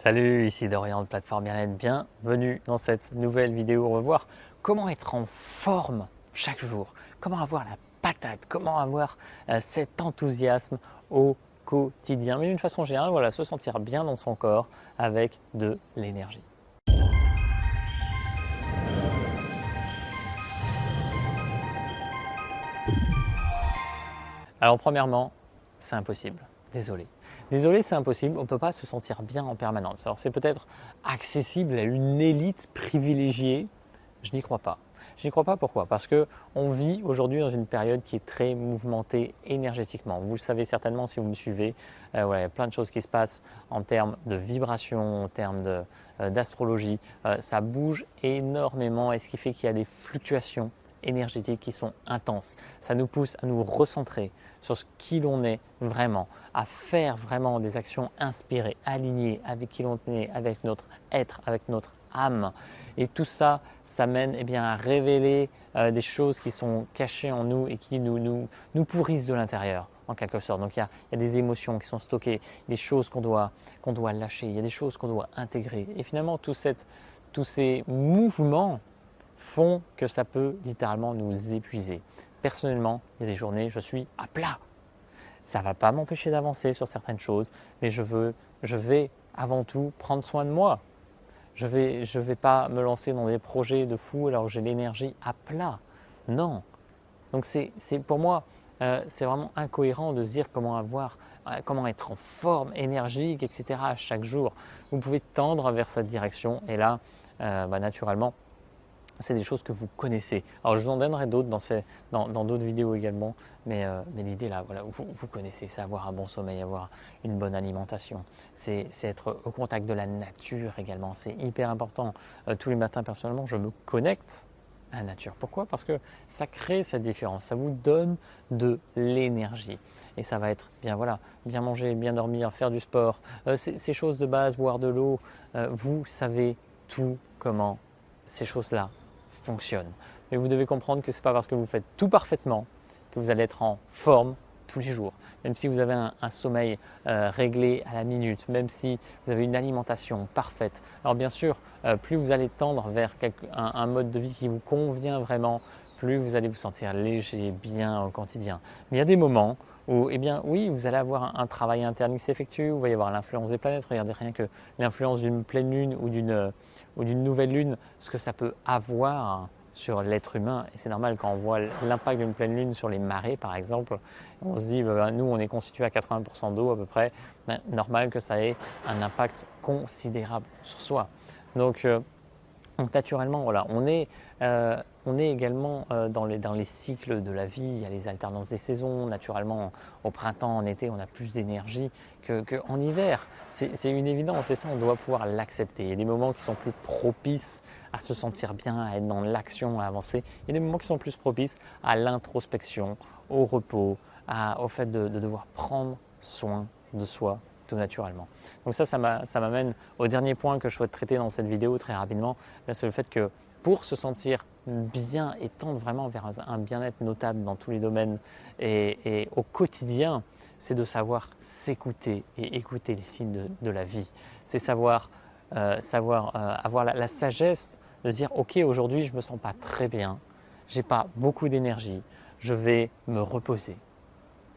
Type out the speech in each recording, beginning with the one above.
Salut, ici Dorian de Plateforme Bien-être. Bienvenue dans cette nouvelle vidéo. On va voir comment être en forme chaque jour, comment avoir la patate, comment avoir cet enthousiasme au quotidien. Mais d'une façon générale, voilà, se sentir bien dans son corps avec de l'énergie. Alors premièrement, c'est impossible. Désolé. Désolé, c'est impossible. On ne peut pas se sentir bien en permanence. Alors c'est peut-être accessible à une élite privilégiée. Je n'y crois pas. Je n'y crois pas, pourquoi? Parce qu'on vit aujourd'hui dans une période qui est très mouvementée énergétiquement. Vous le savez certainement si vous me suivez. Voilà, il y a plein de choses qui se passent en termes de vibration, en termes d'astrologie. Ça bouge énormément et ce qui fait qu'il y a des fluctuations énergétiques qui sont intenses. Ça nous pousse à nous recentrer sur ce qui l'on est vraiment, à faire vraiment des actions inspirées, alignées avec qui l'on est, avec notre être, avec notre âme. Et tout ça, ça mène à révéler des choses qui sont cachées en nous et qui nous pourrissent de l'intérieur, en quelque sorte. Donc il y a des émotions qui sont stockées, des choses qu'on doit lâcher, il y a des choses qu'on doit intégrer. Et finalement, tous ces mouvements font que ça peut littéralement nous épuiser. Personnellement, il y a des journées, je suis à plat. Ça ne va pas m'empêcher d'avancer sur certaines choses, mais je vais avant tout prendre soin de moi. Je vais pas me lancer dans des projets de fou alors que j'ai l'énergie à plat. Non. Donc pour moi, c'est vraiment incohérent de se dire comment être en forme, énergique, etc. à chaque jour. Vous pouvez tendre vers cette direction et là, naturellement, c'est des choses que vous connaissez. Alors je vous en donnerai d'autres dans d'autres vidéos également, mais l'idée là, voilà, vous connaissez, c'est avoir un bon sommeil, avoir une bonne alimentation, c'est être au contact de la nature également, c'est hyper important. Tous les matins personnellement, je me connecte à la nature. Pourquoi? Parce que ça crée cette différence, ça vous donne de l'énergie. Et ça va être bien manger, bien dormir, faire du sport, ces choses de base, boire de l'eau, vous savez tout comment ces choses-là fonctionnent. Mais vous devez comprendre que ce n'est pas parce que vous faites tout parfaitement que vous allez être en forme tous les jours. Même si vous avez un sommeil réglé à la minute, même si vous avez une alimentation parfaite. Alors bien sûr, plus vous allez tendre vers un mode de vie qui vous convient vraiment, plus vous allez vous sentir léger, bien au quotidien. Mais il y a des moments où, oui, vous allez avoir un travail interne qui s'effectue, où il va y avoir l'influence des planètes. Regardez rien que l'influence d'une pleine lune ou d'une nouvelle lune, ce que ça peut avoir sur l'être humain. Et c'est normal quand on voit l'impact d'une pleine lune sur les marées, par exemple, on se dit, nous, on est constitué à 80% d'eau à peu près, normal que ça ait un impact considérable sur soi. Donc naturellement, voilà, on est également dans les cycles de la vie, il y a les alternances des saisons, naturellement au printemps, en été, on a plus d'énergie qu'en hiver. C'est une évidence et ça, on doit pouvoir l'accepter. Il y a des moments qui sont plus propices à se sentir bien, à être dans l'action, à avancer. Il y a des moments qui sont plus propices à l'introspection, au repos, au fait de devoir prendre soin de soi tout naturellement. Donc ça m'amène au dernier point que je souhaite traiter dans cette vidéo très rapidement, c'est le fait que pour se sentir bien et tendre vraiment vers un bien-être notable dans tous les domaines et au quotidien, c'est de savoir s'écouter et écouter les signes de la vie. C'est savoir avoir la sagesse de dire ok, aujourd'hui je ne me sens pas très bien, j'ai pas beaucoup d'énergie, je vais me reposer.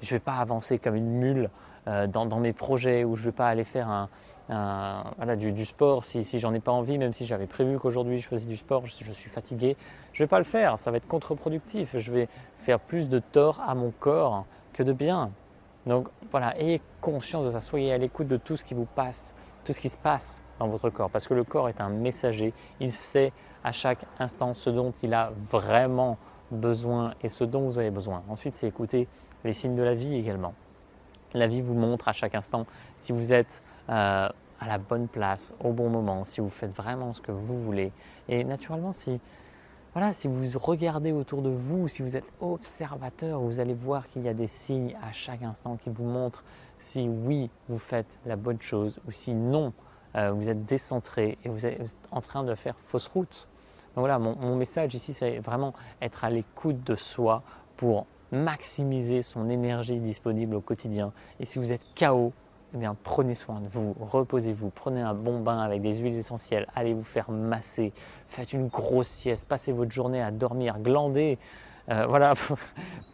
Je ne vais pas avancer comme une mule dans mes projets où je ne vais pas aller faire du sport si j'en ai pas envie, même si j'avais prévu qu'aujourd'hui je faisais du sport, je suis fatigué. Je ne vais pas le faire, ça va être contre-productif. Je vais faire plus de tort à mon corps que de bien. Donc voilà, ayez conscience de ça, soyez à l'écoute de tout ce qui vous passe, tout ce qui se passe dans votre corps, parce que le corps est un messager, il sait à chaque instant ce dont il a vraiment besoin et ce dont vous avez besoin. Ensuite, c'est écouter les signes de la vie également. La vie vous montre à chaque instant si vous êtes à la bonne place, au bon moment, si vous faites vraiment ce que vous voulez. Et naturellement, si vous regardez autour de vous, si vous êtes observateur, vous allez voir qu'il y a des signes à chaque instant qui vous montrent si oui, vous faites la bonne chose ou si non, vous êtes décentré et vous êtes en train de faire fausse route. Donc voilà, mon message ici, c'est vraiment être à l'écoute de soi pour maximiser son énergie disponible au quotidien. Et si vous êtes KO, eh bien, prenez soin de vous, reposez-vous, prenez un bon bain avec des huiles essentielles, allez vous faire masser, faites une grosse sieste, passez votre journée à dormir, glandez, voilà,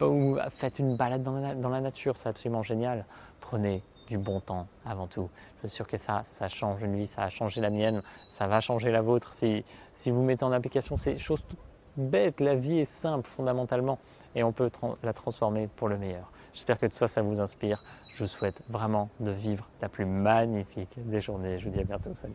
ou faites une balade dans la nature, c'est absolument génial. Prenez du bon temps avant tout. Je suis sûr que ça change une vie, ça a changé la mienne, ça va changer la vôtre. Si vous mettez en application ces choses toutes bêtes, la vie est simple fondamentalement et on peut la transformer pour le meilleur. J'espère que tout ça, ça vous inspire. Je vous souhaite vraiment de vivre la plus magnifique des journées. Je vous dis à bientôt. Salut.